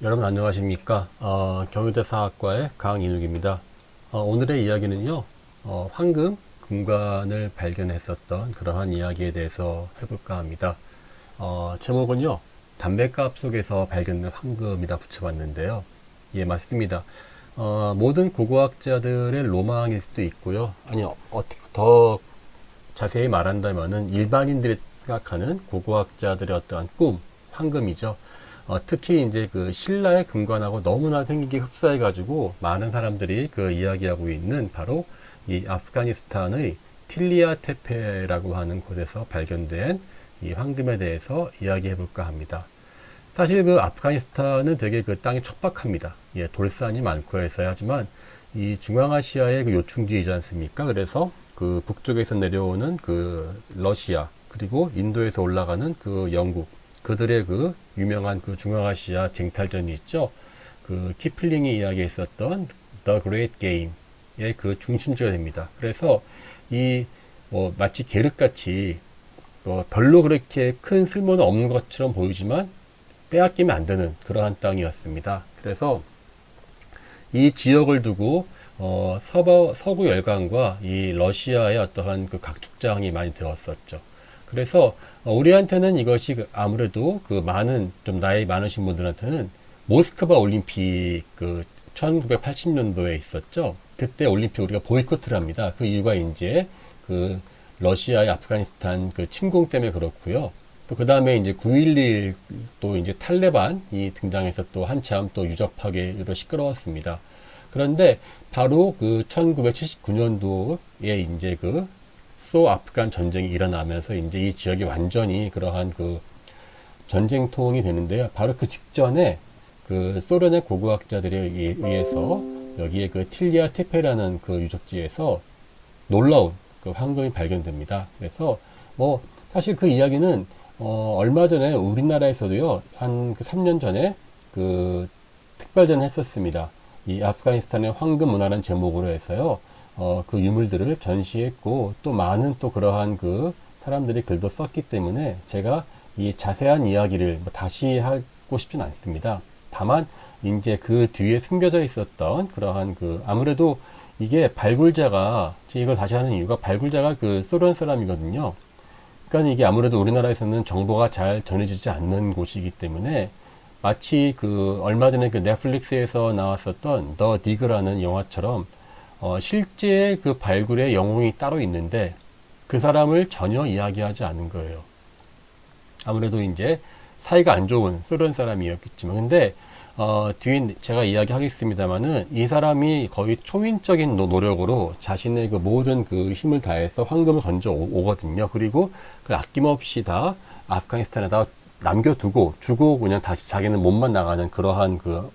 여러분 안녕하십니까? 경희대사학과의 강인욱입니다. 오늘의 이야기는요, 황금, 금관을 발견했었던 그러한 이야기에 대해서 해볼까 합니다. 제목은요, 담뱃갑 속에서 발견된 황금이라 붙여봤는데요. 예, 맞습니다. 모든 고고학자들의 로망일 수도 있고요. 아니, 어떻게 더 자세히 말한다면은 일반인들이 생각하는 고고학자들의 어떠한 꿈, 황금이죠. 특히 이제 그 신라의 금관하고 너무나 생기게 흡사해가지고 많은 사람들이 그 이야기하고 있는 바로 이 아프가니스탄의 틸리아 테페라고 하는 곳에서 발견된 이 황금에 대해서 이야기해 볼까 합니다. 사실 그 아프가니스탄은 되게 그 땅이 척박합니다. 예, 돌산이 많고 해서야 하지만 이 중앙아시아의 그 요충지이지 않습니까? 그래서 그 북쪽에서 내려오는 그 러시아 그리고 인도에서 올라가는 그 영국 그들의 그 유명한 그 중앙아시아 쟁탈전이 있죠. 그 키플링이 이야기했었던 The Great Game의 그 중심지가 됩니다. 그래서 이 뭐 마치 계륵같이 별로 그렇게 큰 쓸모는 없는 것처럼 보이지만 빼앗기면 안 되는 그러한 땅이었습니다. 그래서 이 지역을 두고 서구 열강과 이 러시아의 어떠한 그 각축장이 많이 되었었죠. 그래서 우리한테는 이것이 아무래도 그 많은 좀 나이 많으신 분들한테는 모스크바 올림픽 그 1980년도에 있었죠. 그때 올림픽 우리가 보이콧을 합니다. 그 이유가 이제 그 러시아의 아프가니스탄 그 침공 때문에 그렇고요. 또 그 다음에 이제 9.11 또 이제 탈레반이 등장해서 또 한참 또 유적 파괴로 시끄러웠습니다. 그런데 바로 그 1979년도에 이제 그 소아프간 전쟁이 일어나면서 이제 이 지역이 완전히 그러한 그 전쟁통이 되는데요. 바로 그 직전에 그 소련의 고고학자들에 의해서 여기에 그 틸리아 테페라는 그 유적지에서 놀라운 그 황금이 발견됩니다. 그래서 뭐 사실 그 이야기는 얼마 전에 우리나라에서도요, 한 3년 전에 그 특별전 했었습니다. 이 아프가니스탄의 황금 문화라는 제목으로 해서요, 그 유물들을 전시했고, 또 많은 또 그러한 그 사람들이 글도 썼기 때문에 제가 이 자세한 이야기를 뭐 다시 하고 싶진 않습니다. 다만, 이제 그 뒤에 숨겨져 있었던 그러한 그, 아무래도 이게 발굴자가, 이걸 다시 하는 이유가 발굴자가 그 소련 사람이거든요. 그러니까 이게 아무래도 우리나라에서는 정보가 잘 전해지지 않는 곳이기 때문에 마치 그 얼마 전에 그 넷플릭스에서 나왔었던 더 디그라는 영화처럼 실제 그 발굴의 영웅이 따로 있는데 그 사람을 전혀 이야기하지 않은 거예요. 아무래도 이제 사이가 안 좋은 소련 사람이었겠지만 근데 뒤에 제가 이야기하겠습니다만은 이 사람이 거의 초인적인 노력으로 자신의 그 모든 그 힘을 다해서 황금을 건져 오거든요. 그리고 그 아낌없이 다 아프가니스탄에다 남겨두고 주고 그냥 다시 자기는 몸만 나가는 그러한 그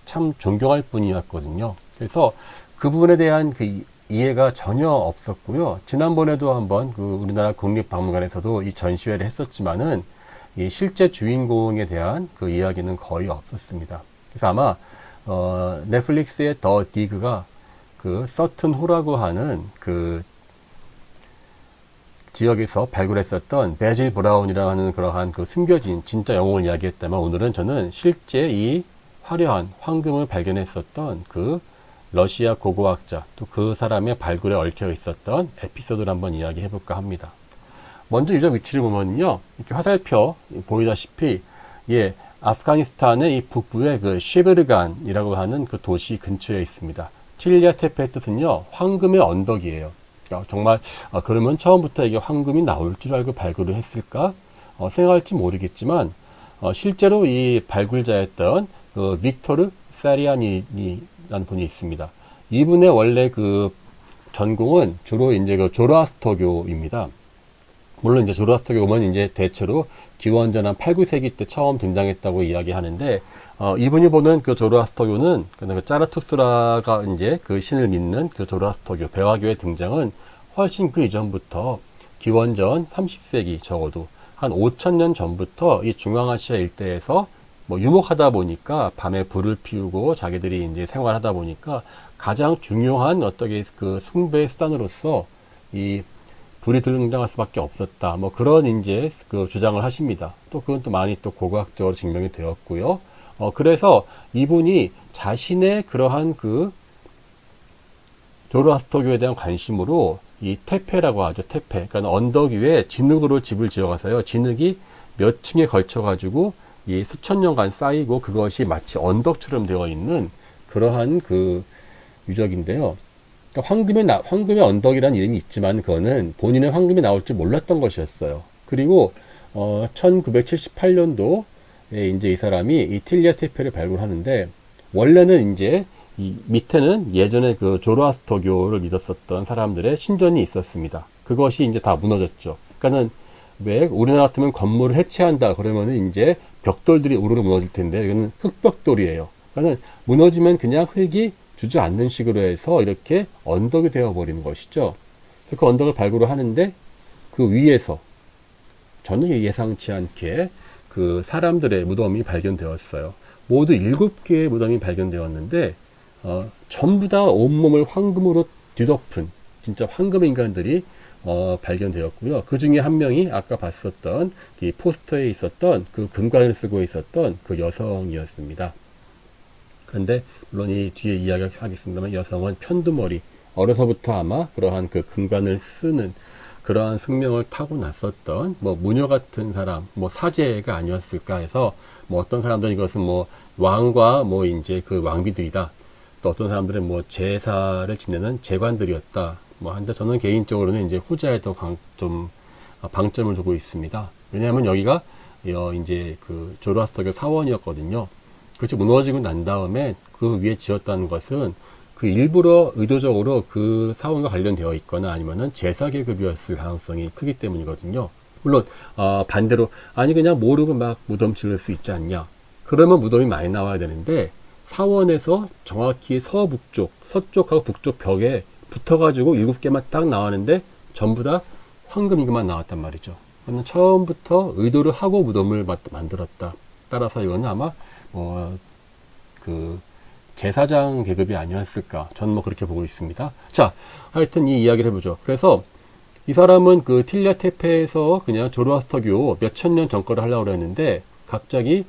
참 존경할 분이었거든요. 그래서 그 부분에 대한 그 이해가 전혀 없었고요. 지난번에도 한번 그 우리나라 국립박물관에서도 이 전시회를 했었지만은 이 실제 주인공에 대한 그 이야기는 거의 없었습니다. 그래서 아마 넷플릭스의 더 디그가 그 서튼 호라고 하는 그 지역에서 발굴했었던 베질 브라운이라고 하는 그러한 그 숨겨진 진짜 영웅을 이야기했다면 오늘은 저는 실제 이 화려한 황금을 발견했었던 그 러시아 고고학자 또 그 사람의 발굴에 얽혀 있었던 에피소드를 한번 이야기해 볼까 합니다. 먼저 유적 위치를 보면요, 이렇게 화살표 보이다시피, 예, 아프가니스탄의 이 북부의 그 시베르간이라고 하는 그 도시 근처에 있습니다. 틸리아 테페의 뜻은요, 황금의 언덕이에요. 그러니까 정말, 그러면 처음부터 이게 황금이 나올 줄 알고 발굴을 했을까? 생각할지 모르겠지만, 실제로 이 발굴자였던 그 빅토르 사리아니라는 분이 있습니다. 이분의 원래 그 전공은 주로 이제 그 조로아스터교입니다. 물론 이제 조로아스터교는 이제 대체로 기원전 한 8, 9세기 때 처음 등장했다고 이야기하는데 이분이 보는 그 조로아스터교는 그 짜라투스라가 이제 그 신을 믿는 그 조로아스터교 배화교의 등장은 훨씬 그 이전부터 기원전 30세기 적어도 한 5,000년 전부터 이 중앙아시아 일대에서 뭐 유목하다 보니까 밤에 불을 피우고 자기들이 이제 생활하다 보니까 가장 중요한 어떻게 그 숭배의 수단으로서 이 불이 등장할 수밖에 없었다. 뭐 그런 이제 그 주장을 하십니다. 또 그건 또 많이 또 고고학적으로 증명이 되었고요. 그래서 이분이 자신의 그러한 그 조로아스터교에 대한 관심으로 이 테페라고 하죠. 테페. 그러니까 언덕 위에 진흙으로 집을 지어가서요. 진흙이 몇 층에 걸쳐가지고 이 수천 년간 쌓이고 그것이 마치 언덕처럼 되어 있는 그러한 그 유적인데요. 그러니까 황금의 언덕이라는 이름이 있지만 그거는 본인의 황금이 나올 줄 몰랐던 것이었어요. 그리고 1978년도에 이제 이 사람이 이 틸리아 테페를 발굴하는데 원래는 이제 이 밑에는 예전에 그 조로아스터교를 믿었었던 사람들의 신전이 있었습니다. 그것이 이제 다 무너졌죠. 그러니까는 왜 우리나라 같으면 건물을 해체한다 그러면은 이제 벽돌들이 우르르 무너질 텐데 이거는 흙벽돌이에요. 그러니까 무너지면 그냥 흙이 주저앉는 식으로 해서 이렇게 언덕이 되어 버리는 것이죠. 그 언덕을 발굴을 하는데 그 위에서 전혀 예상치 않게 그 사람들의 무덤이 발견되었어요. 모두 7개의 무덤이 발견되었는데 전부 다 온몸을 황금으로 뒤덮은 진짜 황금 인간들이 발견되었고요. 그 중에 한 명이 아까 봤었던 이 포스터에 있었던 그 금관을 쓰고 있었던 그 여성이었습니다. 그런데 물론 이 뒤에 이야기하겠습니다만 여성은 편두머리 어려서부터 아마 그러한 그 금관을 쓰는 그러한 숙명을 타고났었던 뭐 무녀 같은 사람, 뭐 사제가 아니었을까 해서 뭐 어떤 사람들은 이것은 뭐 왕과 뭐 이제 그 왕비들이다. 또 어떤 사람들은 뭐 제사를 지내는 제관들이었다. 뭐 한데 저는 개인적으로는 이제 후자에 더 좀 방점을 두고 있습니다. 왜냐하면 여기가 이제 그 조로아스터교 사원이었거든요. 그것이 무너지고 난 다음에 그 위에 지었다는 것은 그 일부러 의도적으로 그 사원과 관련되어 있거나 아니면은 제사 계급이었을 가능성이 크기 때문이거든요. 물론 반대로 아니 그냥 모르고 막 무덤 지을 수 있지 않냐. 그러면 무덤이 많이 나와야 되는데 사원에서 정확히 서북쪽, 서쪽하고 북쪽 벽에 붙어가지고 7개만 딱 나왔는데 전부 다 황금이만 나왔단 말이죠. 그러면 처음부터 의도를 하고 무덤을 만들었다. 따라서 이거는 아마 그 제사장 계급이 아니었을까. 저는 뭐 그렇게 보고 있습니다. 자, 하여튼 이 이야기를 해보죠. 그래서 이 사람은 그 틸리아 테페에서 그냥 조로아스터교 몇천 년 전 거를 하려고 했는데 갑자기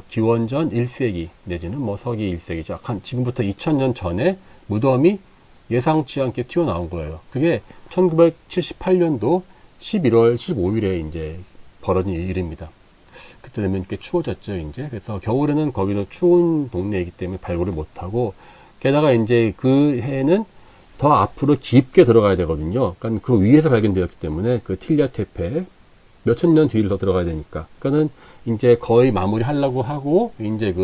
기원전 1세기 내지는 뭐 서기 1세기죠. 한 지금부터 2000년 전에 무덤이 예상치 않게 튀어나온 거예요. 그게 1978년도 11월 15일에 이제 벌어진 일입니다. 그때 되면 꽤 추워졌죠, 이제. 그래서 겨울에는 거기는 추운 동네이기 때문에 발굴을 못하고, 게다가 이제 그 해는 더 앞으로 깊게 들어가야 되거든요. 그러니까 그 위에서 발견되었기 때문에 그 틸리아 테페 몇천 년 뒤를 더 들어가야 되니까. 그러니까는 이제 거의 마무리 하려고 하고, 이제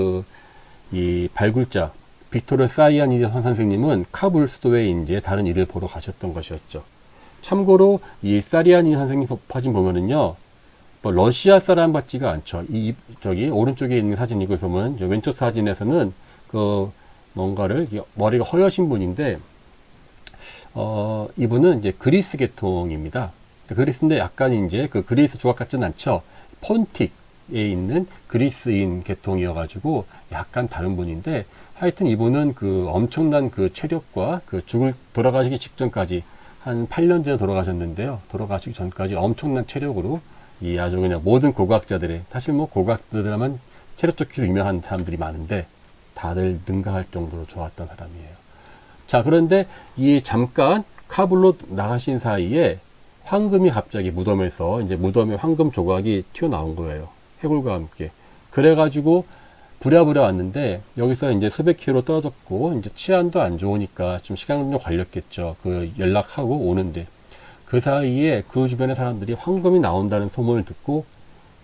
이 발굴자, 빅토르 사리아니 선생님은 카불 수도에 이제 다른 일을 보러 가셨던 것이었죠. 참고로 이 사리아니 선생님 사진 보면은요, 뭐 러시아 사람 같지가 않죠. 저기 오른쪽에 있는 사진이고 보면 왼쪽 사진에서는 그 뭔가를 머리가 허여신 분인데 이분은 이제 그리스 계통입니다. 그리스인데 약간 이제 그 그리스 조각 같지는 않죠. 폰틱에 있는 그리스인 계통이어가지고 약간 다른 분인데 하여튼 이분은 그 엄청난 그 체력과 그 돌아가시기 직전까지 한 8년 전에 돌아가셨는데요. 돌아가시기 전까지 엄청난 체력으로 이 아주 그냥 모든 고고학자들의 사실 뭐 고고학자들 하면 체력 좋기로 유명한 사람들이 많은데 다들 능가할 정도로 좋았던 사람이에요. 자, 그런데 이 잠깐 카불로 나가신 사이에 황금이 갑자기 무덤에서 이제 무덤에 황금 조각이 튀어나온 거예요. 해골과 함께. 그래가지고 부랴부랴 왔는데 여기서 이제 수백 킬로 떨어졌고 이제 치안도 안 좋으니까 좀 시간 좀 걸렸겠죠. 그 연락하고 오는데 그 사이에 그 주변의 사람들이 황금이 나온다는 소문을 듣고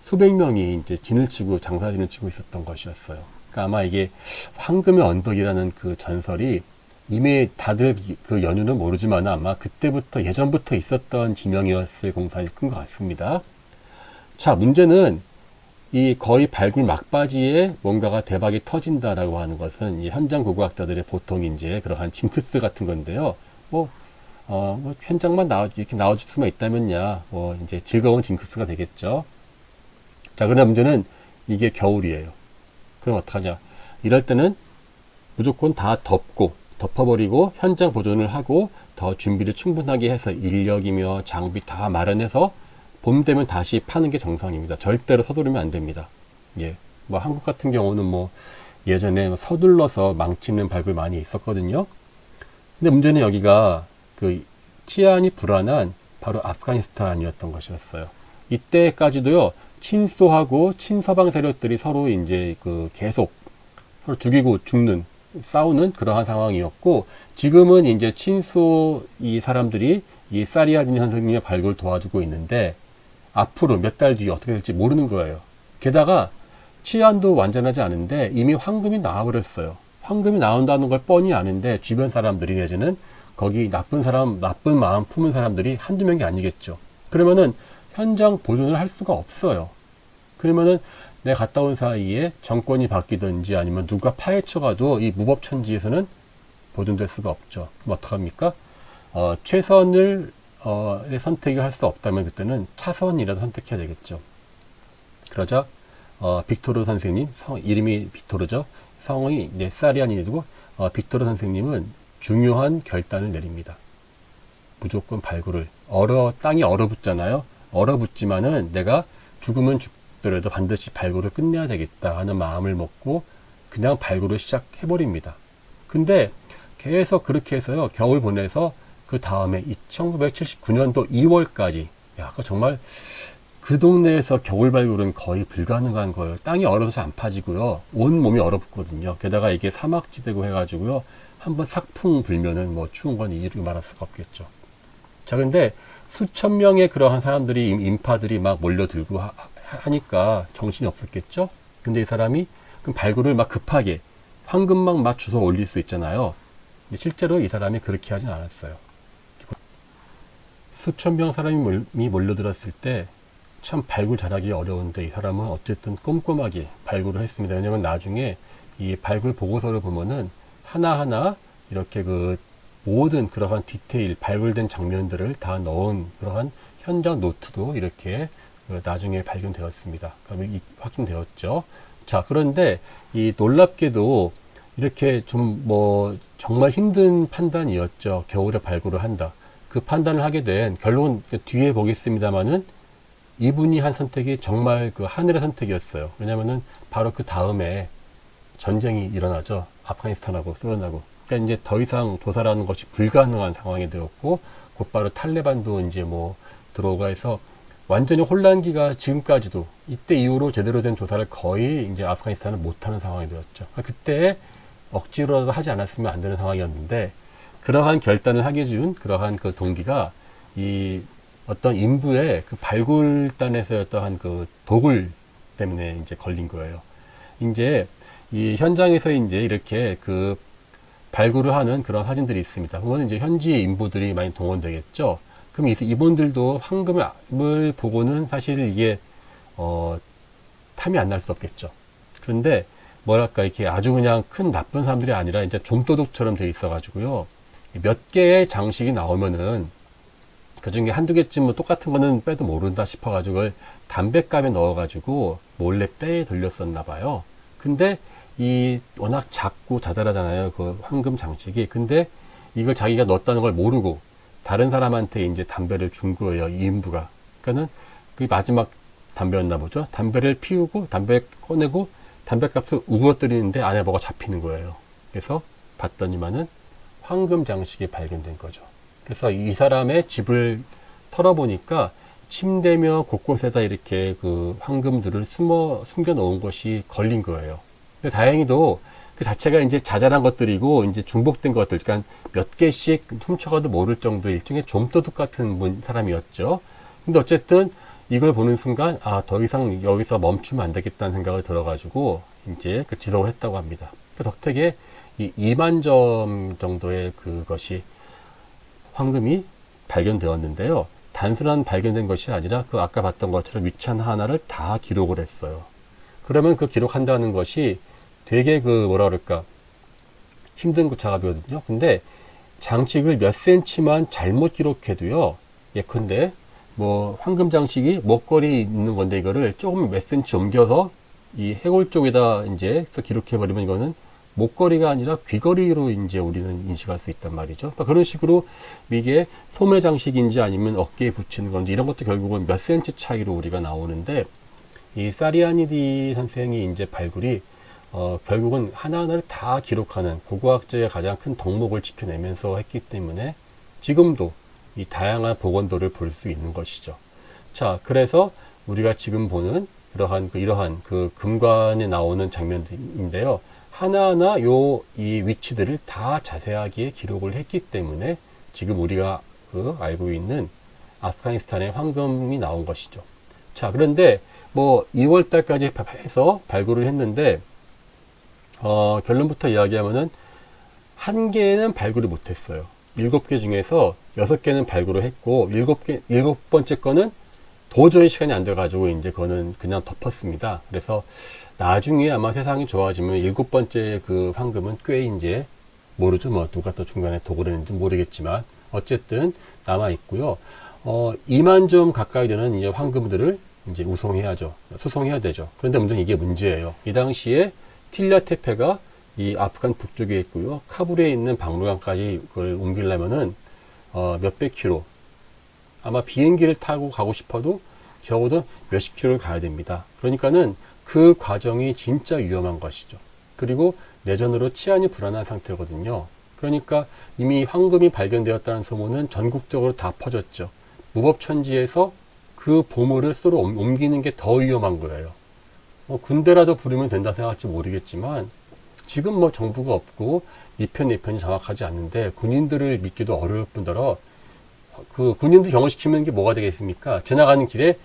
수백 명이 이제 진을 치고 장사진을 치고 있었던 것이었어요. 그러니까 아마 이게 황금의 언덕이라는 그 전설이 이미 다들 그 연유는 모르지만 아마 그때부터 예전부터 있었던 지명이었을 공산이 큰 것 같습니다. 자, 문제는 이 거의 발굴 막바지에 뭔가가 대박이 터진다라고 하는 것은 이 현장 고고학자들의 보통 이제 그러한 징크스 같은 건데요. 뭐 현장만 이렇게 나와줄 수만 있다면야, 이제 즐거운 징크스가 되겠죠. 자, 그러나 문제는 이게 겨울이에요. 그럼 어떡하냐. 이럴 때는 무조건 다 덮어버리고 현장 보존을 하고 더 준비를 충분하게 해서 인력이며 장비 다 마련해서 봄 되면 다시 파는 게 정상입니다. 절대로 서두르면 안 됩니다. 예. 뭐 한국 같은 경우는 뭐 예전에 서둘러서 망치는 발굴 많이 있었거든요. 근데 문제는 여기가 그 치안이 불안한 바로 아프가니스탄이었던 것이었어요. 이때까지도요, 친소하고 친서방 세력들이 서로 이제 그 계속 서로 죽이고 죽는, 싸우는 그러한 상황이었고, 지금은 이제 친소 이 사람들이 이 사리아딘 선생님의 발굴을 도와주고 있는데, 앞으로 몇 달 뒤에 어떻게 될지 모르는 거예요. 게다가 치안도 완전하지 않은데 이미 황금이 나와버렸어요. 황금이 나온다는 걸 뻔히 아는데 주변 사람들이 내지는 거기 나쁜 사람, 나쁜 마음 품은 사람들이 한두 명이 아니겠죠. 그러면은 현장 보존을 할 수가 없어요. 그러면은 내가 갔다 온 사이에 정권이 바뀌든지 아니면 누가 파헤쳐가도 이 무법천지에서는 보존될 수가 없죠. 그럼 어떡합니까? 최선을 선택을 할 수 없다면 그때는 차선이라도 선택해야 되겠죠. 그러자 빅토르 선생님, 이름이 빅토르죠. 성이 이제 사리안이고 빅토르 선생님은 중요한 결단을 내립니다. 무조건 발굴을 땅이 얼어붙잖아요. 얼어붙지만은 내가 죽으면 죽더라도 반드시 발굴을 끝내야 되겠다 하는 마음을 먹고 그냥 발굴을 시작해버립니다. 근데 계속 그렇게 해서요, 겨울 보내서 그 다음에 1979년도 2월까지, 야, 그거 정말 그 동네에서 겨울 발굴은 거의 불가능한 거예요. 땅이 얼어서 안 파지고요, 온 몸이 얼어붙거든요. 게다가 이게 사막지대고 해가지고요, 한번 삭풍 불면은 뭐 추운 건 이루 말할 수가 없겠죠. 자, 근데 수천 명의 그러한 사람들이, 인파들이 막 몰려들고 하니까 정신이 없었겠죠? 근데 이 사람이 그 발굴을 막 급하게 황금막 막 주워 올릴 수 있잖아요. 근데 실제로 이 사람이 그렇게 하진 않았어요. 수천 명 사람이 몰려들었을 때 참 발굴 잘하기 어려운데 이 사람은 어쨌든 꼼꼼하게 발굴을 했습니다. 왜냐면 나중에 이 발굴 보고서를 보면은 하나하나 이렇게 그 모든 그러한 디테일, 발굴된 장면들을 다 넣은 그러한 현장 노트도 이렇게 나중에 발견되었습니다. 그러면 확인되었죠. 자, 그런데 이 놀랍게도 이렇게 좀 뭐 정말 힘든 판단이었죠. 겨울에 발굴을 한다. 그 판단을 하게 된 결론은 뒤에 보겠습니다만은 이분이 한 선택이 정말 그 하늘의 선택이었어요. 왜냐면은 바로 그 다음에 전쟁이 일어나죠. 아프가니스탄하고 소련하고. 그러니까 이제 더 이상 조사라는 것이 불가능한 상황이 되었고, 곧바로 탈레반도 이제 뭐 들어오가 해서 완전히 혼란기가 지금까지도 이때 이후로 제대로 된 조사를 거의 이제 아프가니스탄은 못하는 상황이 되었죠. 그때 억지로라도 하지 않았으면 안 되는 상황이었는데, 그러한 결단을 하게 준 그러한 그 동기가 이 어떤 인부의 그 발굴단에서 어떠한 그 도굴 때문에 이제 걸린 거예요. 이제 이 현장에서 이제 이렇게 그 발굴을 하는 그런 사진들이 있습니다. 그거는 이제 현지 인부들이 많이 동원되겠죠. 그럼 이분들도 황금을 보고는 사실 이게 탐이 안 날 수 없겠죠. 그런데 뭐랄까 이렇게 아주 그냥 큰 나쁜 사람들이 아니라 이제 좀도둑처럼 돼 있어 가지고요, 몇 개의 장식이 나오면은 그 중에 한두 개쯤 뭐 똑같은 거는 빼도 모른다 싶어 가지고 담뱃갑에 넣어 가지고 몰래 빼에 돌렸었나 봐요. 근데 이 워낙 작고 자잘하잖아요, 그 황금 장식이. 근데 이걸 자기가 넣었다는 걸 모르고 다른 사람한테 이제 담배를 준 거예요, 이 인부가. 그러니까는 그 마지막 담배였나 보죠. 담배를 피우고 담배 꺼내고 담뱃값을 우거뜨리는데 안에 뭐가 잡히는 거예요. 그래서 봤더니만은 황금 장식이 발견된 거죠. 그래서 이 사람의 집을 털어보니까 침대며 곳곳에다 이렇게 그 황금들을 숨겨 놓은 것이 걸린 거예요. 근데 다행히도 그 자체가 이제 자잘한 것들이고 이제 중복된 것들, 그러니까 몇 개씩 훔쳐가도 모를 정도 일종의 좀도둑 같은 사람이었죠. 근데 어쨌든 이걸 보는 순간 더 이상 여기서 멈추면 안 되겠다는 생각을 들어가지고 이제 그 지속을 했다고 합니다. 그 덕택에 이 2만 점 정도의 그것이 황금이 발견되었는데요. 단순한 발견된 것이 아니라 그 아까 봤던 것처럼 위치한 하나를 다 기록을 했어요. 그러면 그 기록한다는 것이 되게 그 뭐라 그럴까 힘든 작업이거든요. 근데 장식을 몇 센치만 잘못 기록해도요, 예컨대 뭐 황금 장식이 목걸이 있는 건데 이거를 조금 몇 센치 옮겨서 이 해골 쪽에다 이제 기록해 버리면 이거는 목걸이가 아니라 귀걸이로 이제 우리는 인식할 수 있단 말이죠. 그러니까 그런 식으로 이게 소매 장식인지 아니면 어깨에 붙이는 건지 이런 것도 결국은 몇 센치 차이로 우리가 나오는데, 이 사리아니디 선생이 이제 발굴이 결국은 하나하나를 다 기록하는 고고학자의 가장 큰 덕목을 지켜내면서 했기 때문에 지금도 이 다양한 복원도를 볼 수 있는 것이죠. 자, 그래서 우리가 지금 보는 이러한 그 금관에 나오는 장면인데요. 하나하나 이 위치들을 다 자세하게 기록을 했기 때문에 지금 우리가 알고 있는 아프가니스탄의 황금이 나온 것이죠. 자, 그런데 뭐 2월 달까지 해서 발굴을 했는데 결론부터 이야기하면은 한 개는 발굴을 못했어요. 7개 중에서 6개는 발굴을 했고 7번째 거는 도저히 시간이 안 돼가지고 이제 그거는 그냥 덮었습니다. 그래서 나중에 아마 세상이 좋아지면 7번째 그 황금은 꽤 이제 모르죠. 뭐 누가 또 중간에 도구를 했는지 모르겠지만 어쨌든 남아 있고요. 2만 점 가까이 되는 이제 황금들을 이제 수송해야 되죠. 그런데 문제는 이게 문제예요. 이 당시에 틸랴테페가 이 아프간 북쪽에 있고요. 카불에 있는 박물관까지 그걸 옮기려면은 몇백 킬로, 아마 비행기를 타고 가고 싶어도 적어도 몇십 킬로를 가야 됩니다. 그러니까는 그 과정이 진짜 위험한 것이죠. 그리고 내전으로 치안이 불안한 상태거든요. 그러니까 이미 황금이 발견되었다는 소문은 전국적으로 다 퍼졌죠. 무법천지에서 그 보물을 서로 옮기는 게 더 위험한 거예요. 군대라도 부르면 된다 생각할지 모르겠지만 지금 뭐 정부가 없고 이편 내편이 정확하지 않는데 군인들을 믿기도 어려울 뿐더러 그 군인들 경호시키는 게 뭐가 되겠습니까? 지나가는 길에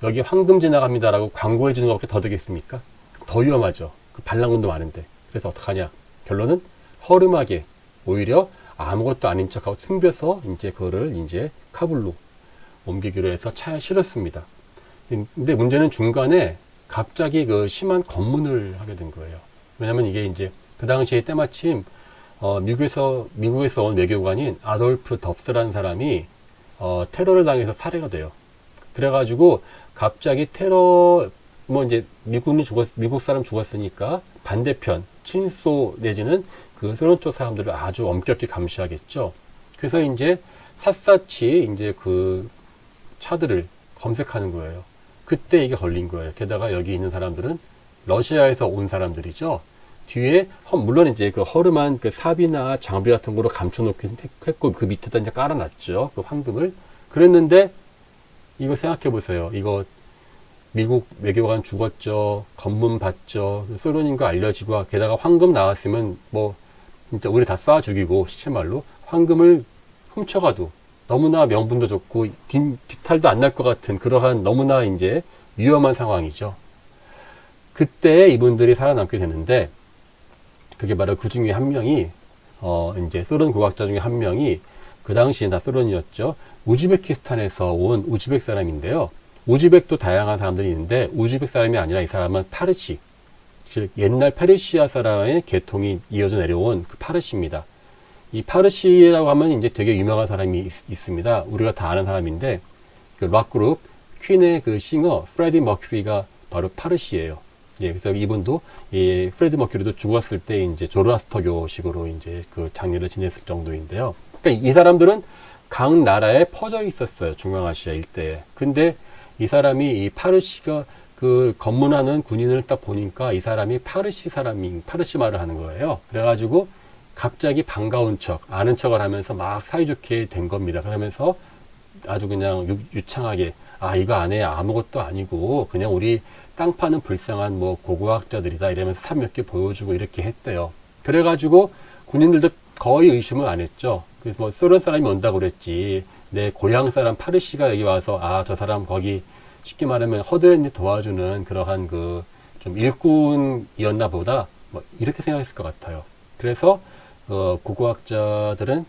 여기 황금 지나갑니다라고 광고해 주는 것밖에 더 되겠습니까? 더 위험하죠. 그 반란군도 많은데. 그래서 어떡하냐? 결론은 허름하게 오히려 아무것도 아닌 척하고 숨겨서 이제 그거를 이제 카불로 옮기기로 해서 차에 실었습니다. 근데 문제는 중간에 갑자기 그 심한 검문을 하게 된 거예요. 왜냐면 이게 이제 그 당시에 때마침 미국에서 온 외교관인 아돌프 덥스라는 사람이 테러를 당해서 살해가 돼요. 그래가지고 갑자기 뭐 이제 미국 사람 죽었으니까 반대편 친소 내지는 그 소련 쪽 사람들을 아주 엄격히 감시하겠죠. 그래서 이제 샅샅이 이제 그 차들을 검색하는 거예요. 그때 이게 걸린 거예요. 게다가 여기 있는 사람들은 러시아에서 온 사람들이죠. 뒤에 물론 이제 그 허름한 그 삽이나 장비 같은 거로 감춰놓긴 했고 그 밑에다 이제 깔아놨죠. 그 황금을. 그랬는데 이거 생각해 보세요. 이거 미국 외교관 죽었죠. 검문 받죠. 소련인 거 알려지고 게다가 황금 나왔으면 뭐 진짜 우리 다 쏴 죽이고 시체말로 황금을 훔쳐가도 너무나 명분도 좋고 뒤탈도 안 날 것 같은 그러한 너무나 이제 위험한 상황이죠. 그때 이분들이 살아남게 되는데 그게 바로 그 중에 한 명이 이제 소련 고고학자 중에 한 명이 그 당시에 다 소련이었죠. 우즈베키스탄에서 온 우즈벡 사람인데요. 우즈벡도 다양한 사람들이 있는데 우즈벡 사람이 아니라 이 사람은 파르시, 즉 옛날 페르시아 사람의 계통이 이어져 내려온 그 파르시입니다. 이 파르시라고 하면 이제 되게 유명한 사람이 있습니다. 우리가 다 아는 사람인데 그 락그룹 퀸의 그 싱어 프레디 머큐리가 바로 파르시예요. 예, 그래서 이분도 이 프레디 머큐리도 죽었을 때 이제 조로아스터교식으로 이제 그 장례를 지냈을 정도인데요. 그러니까 이 사람들은 각 나라에 퍼져 있었어요. 중앙아시아 일대에. 근데 이 사람이 이 파르시가 그 검문하는 군인을 딱 보니까 이 사람이 파르시 말을 하는 거예요. 그래가지고 갑자기 반가운 척, 아는 척을 하면서 막 사이좋게 된 겁니다. 그러면서 아주 그냥 유창하게, 이거 안에 아무것도 아니고, 그냥 우리 땅 파는 불쌍한 뭐 고고학자들이다 이러면서 삽 몇 개 보여주고 이렇게 했대요. 그래가지고 군인들도 거의 의심을 안 했죠. 그래서 뭐 소련 사람이 온다고 그랬지. 내 고향 사람 파르시가 여기 와서, 저 사람 거기 쉽게 말하면 허드렛일 도와주는 그러한 그 좀 일꾼이었나 보다. 뭐 이렇게 생각했을 것 같아요. 그래서 고고학자들은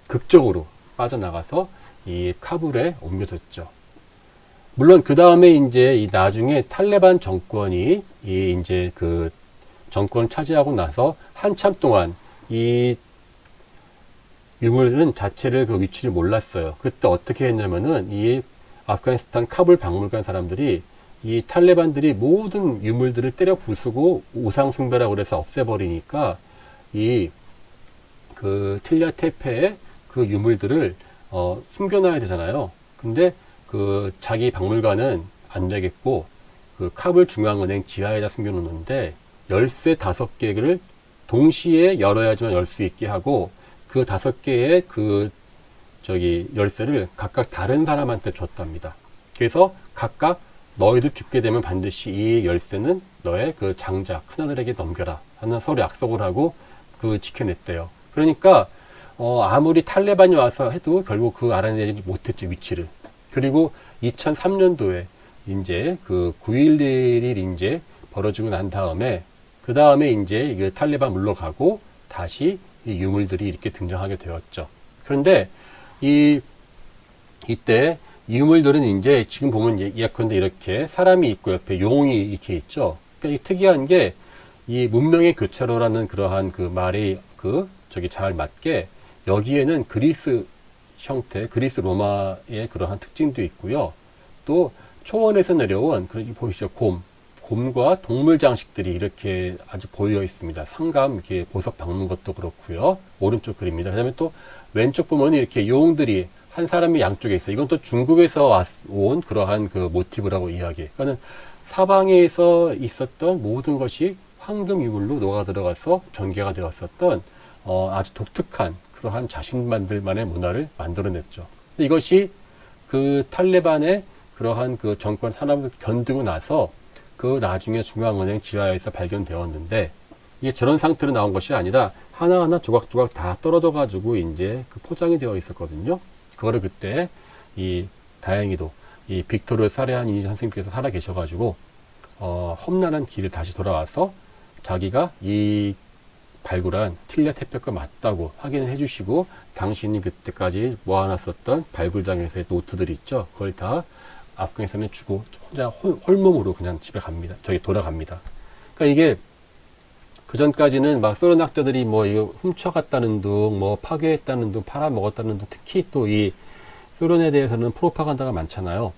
극적으로 빠져나가서 이 카불에 옮겨졌죠. 물론 그 다음에 이제 이 나중에 탈레반 정권이 이제 그 정권 차지하고 나서 한참 동안 이 유물은 자체를 그 위치를 몰랐어요. 그때 어떻게 했냐면은 이 아프가니스탄 카불 박물관 사람들이 이 탈레반들이 모든 유물들을 때려 부수고 우상숭배라고 그래서 없애버리니까 이 그 틸랴테페의 그 유물들을 숨겨놔야 되잖아요. 근데 그 자기 박물관은 안 되겠고 그 카불 중앙은행 지하에다 숨겨놓는데 열쇠 5개를 동시에 열어야지만 열 수 있게 하고 그 5개의 그 열쇠를 각각 다른 사람한테 줬답니다. 그래서 각각 너희들 죽게 되면 반드시 이 열쇠는 너의 그 장자 큰아들에게 넘겨라 하는 서로 약속을 하고 그 지켜냈대요. 그러니까 아무리 탈레반이 와서 해도 결국 그 알아내지 못했죠, 위치를. 그리고 2003년도에 이제 그 9.11이 이제 벌어지고 난 다음에 그 다음에 이제 그 탈레반 물러가고 다시 이 유물들이 이렇게 등장하게 되었죠. 그런데 이때 유물들은 이제 지금 보면 예컨대 이렇게 사람이 있고 옆에 용이 이렇게 있죠. 그러니까 이 특이한 게 이 문명의 교차로라는 그러한 그 말이 잘 맞게 여기에는 그리스 형태, 그리스 로마의 그러한 특징도 있고요. 또 초원에서 내려온 보이시죠? 곰과 동물 장식들이 이렇게 아주 보여 있습니다. 상감 이렇게 보석 박는 것도 그렇고요. 오른쪽 그림입니다. 그다음에 또 왼쪽 보면 이렇게 용들이 한 사람이 양쪽에 있어요. 이건 또 중국에서 온 그러한 그 모티브라고 이야기해요. 그러니까 사방에서 있었던 모든 것이 황금 유물로 녹아 들어가서 전개가 되었었던 아주 독특한 그러한 자신만들만의 문화를 만들어냈죠. 이것이 그 탈레반의 그러한 그 정권 산업을 견디고 나서 그 나중에 중앙은행 지하에서 발견되었는데 이게 저런 상태로 나온 것이 아니라 하나하나 조각조각 다 떨어져 가지고 이제 그 포장이 되어 있었거든요. 그거를 그때 다행히도 이 빅토르를 살해한 이 선생님께서 살아 계셔가지고 험난한 길을 다시 돌아와서 자기가 이 발굴한 틸리아 테페가 맞다고 확인을 해주시고 당신이 그때까지 모아놨었던 발굴장에서의 노트들이 있죠. 그걸 다 아프가니스탄에 주고 혼자 홀몸으로 그냥 집에 갑니다. 돌아갑니다. 그러니까 이게 그 전까지는 막 소련 학자들이 뭐 이거 훔쳐갔다는 둥, 뭐 파괴했다는 둥, 팔아먹었다는 둥, 특히 또 이 소련에 대해서는 프로파간다가 많잖아요.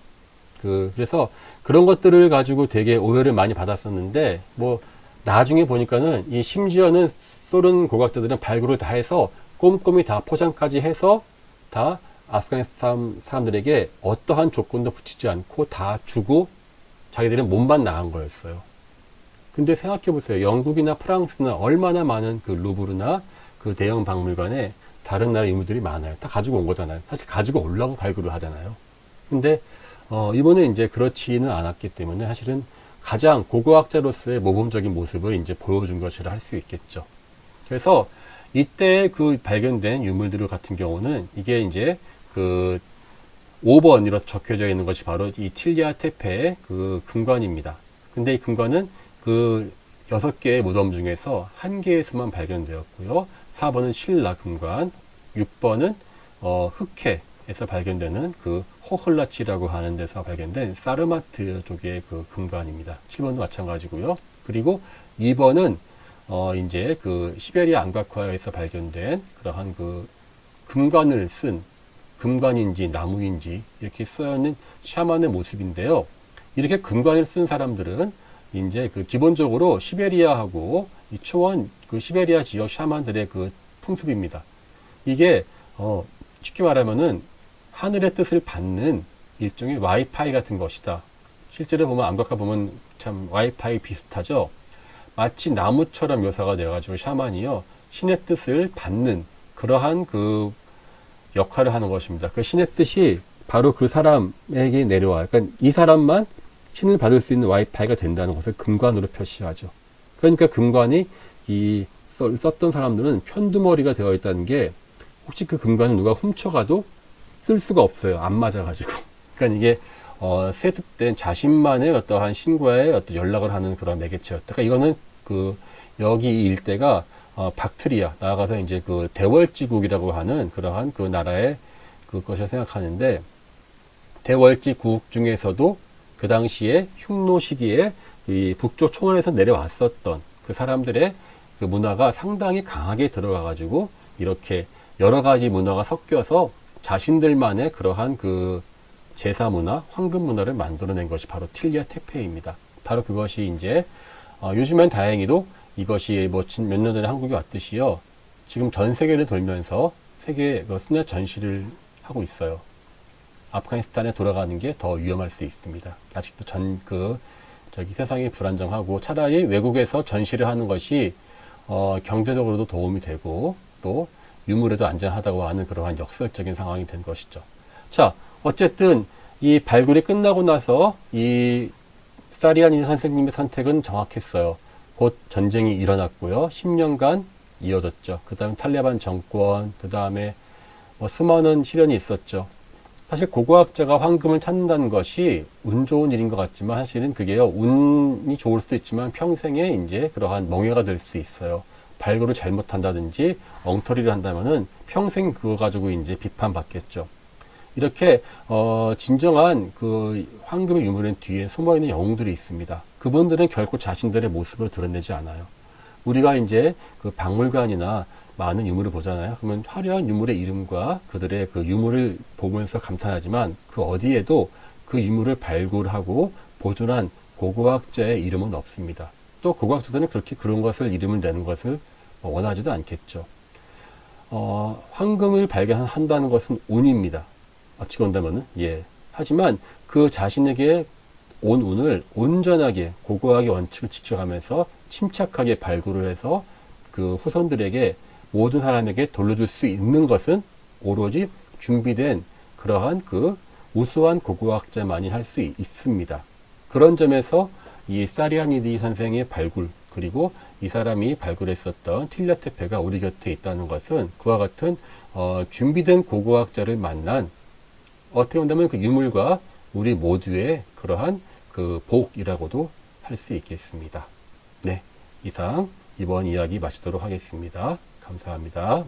그래서 그런 것들을 가지고 되게 오해를 많이 받았었는데 뭐 나중에 보니까는 이 심지어는 소련 고고학자들은 발굴을 다 해서 꼼꼼히 다 포장까지 해서 다 아프가니스탄 사람들에게 어떠한 조건도 붙이지 않고 다 주고 자기들은 몸만 나간 거였어요. 근데 생각해 보세요. 영국이나 프랑스나 얼마나 많은 그 루브르나 그 대형 박물관에 다른 나라 유물들이 많아요. 다 가지고 온 거잖아요. 사실 가지고 오려고 발굴을 하잖아요. 근데 이번에 이제 그렇지는 않았기 때문에 사실은 가장 고고학자로서의 모범적인 모습을 이제 보여준 것이라 할 수 있겠죠. 그래서 이때 그 발견된 유물들 같은 경우는 이게 이제 그 5번으로 적혀져 있는 것이 바로 이 틸리아 테페의 그 금관입니다. 근데 이 금관은 그 6개의 무덤 중에서 1개에서만 발견되었고요. 4번은 신라 금관, 6번은 흑해에서 발견되는 그 호흘라치라고 하는 데서 발견된 사르마트 쪽의 그 금관입니다. 7번도 마찬가지고요. 그리고 2번은 이제 그 시베리아 암각화에서 발견된 그러한 그 금관을 쓴 금관인지 나무인지 이렇게 써있는 샤만의 모습인데요. 이렇게 금관을 쓴 사람들은 이제 그 기본적으로 시베리아하고 이 초원 그 시베리아 지역 샤만들의 그 풍습입니다. 이게 쉽게 말하면은 하늘의 뜻을 받는 일종의 와이파이 같은 것이다. 실제로 보면 암각화 보면 참 와이파이 비슷하죠. 마치 나무처럼 묘사가 되어가지고 샤만이요 신의 뜻을 받는 그러한 그 역할을 하는 것입니다. 그 신의 뜻이 바로 그 사람에게 내려와요. 그러니까 이 사람만 신을 받을 수 있는 와이파이가 된다는 것을 금관으로 표시하죠. 그러니까 금관이 썼던 사람들은 편두머리가 되어 있다는 게 혹시 그 금관을 누가 훔쳐가도 쓸 수가 없어요. 안 맞아가지고. 그러니까 이게 세습된 자신만의 어떠한 신과의 어떤 연락을 하는 그런 매개체였다. 그러니까 이거는 여기 이 일대가 박트리아 나아가서 이제 그 대월지국이라고 하는 그러한 그 나라의 그것을 생각하는데 대월지국 중에서도 그 당시에 흉노 시기에 이 북쪽 초원에서 내려왔었던 그 사람들의 그 문화가 상당히 강하게 들어가 가지고 이렇게 여러 가지 문화가 섞여서 자신들만의 그러한 그 제사 문화, 황금 문화를 만들어낸 것이 바로 틸리아 테페입니다. 바로 그것이 이제 요즘엔 다행히도 이것이 뭐 몇 년 전에 한국에 왔듯이요. 지금 전 세계를 돌면서 세계 순회 전시를 하고 있어요. 아프가니스탄에 돌아가는 게 더 위험할 수 있습니다. 아직도 세상이 불안정하고 차라리 외국에서 전시를 하는 것이 경제적으로도 도움이 되고 또 유물에도 안전하다고 하는 그러한 역설적인 상황이 된 것이죠. 자, 어쨌든 이 발굴이 끝나고 나서 이 사리아니 선생님의 선택은 정확했어요. 곧 전쟁이 일어났고요. 10년간 이어졌죠. 그 다음에 탈레반 정권, 그 다음에 수많은 시련이 있었죠. 사실 고고학자가 황금을 찾는다는 것이 운 좋은 일인 것 같지만 사실은 그게요, 운이 좋을 수도 있지만 평생에 이제 그러한 멍해가 될 수도 있어요. 발굴을 잘못한다든지 엉터리를 한다면은 평생 그거 가지고 이제 비판받겠죠. 이렇게 진정한 그 황금의 유물엔 뒤에 숨어있는 영웅들이 있습니다. 그분들은 결코 자신들의 모습을 드러내지 않아요. 우리가 이제 그 박물관이나 많은 유물을 보잖아요. 그러면 화려한 유물의 이름과 그들의 그 유물을 보면서 감탄하지만 그 어디에도 그 유물을 발굴하고 보존한 고고학자의 이름은 없습니다. 또 고고학자들은 그렇게 그런 것을 이름을 내는 것을 원하지도 않겠죠. 황금을 발견한다는 것은 운입니다. 어찌 본다면은, 예. 하지만 그 자신에게 온 운을 온전하게 고고학의 원칙을 지켜가면서 침착하게 발굴을 해서 그 후손들에게 모든 사람에게 돌려줄 수 있는 것은 오로지 준비된 그러한 그 우수한 고고학자만이 할 수 있습니다. 그런 점에서 이 사리아니디 선생의 발굴, 그리고 이 사람이 발굴했었던 틸랴테페가 우리 곁에 있다는 것은 그와 같은 준비된 고고학자를 만난 어떻게 본다면 그 유물과 우리 모두의 그러한 그 복이라고도 할 수 있겠습니다. 네, 이상 이번 이야기 마치도록 하겠습니다. 감사합니다.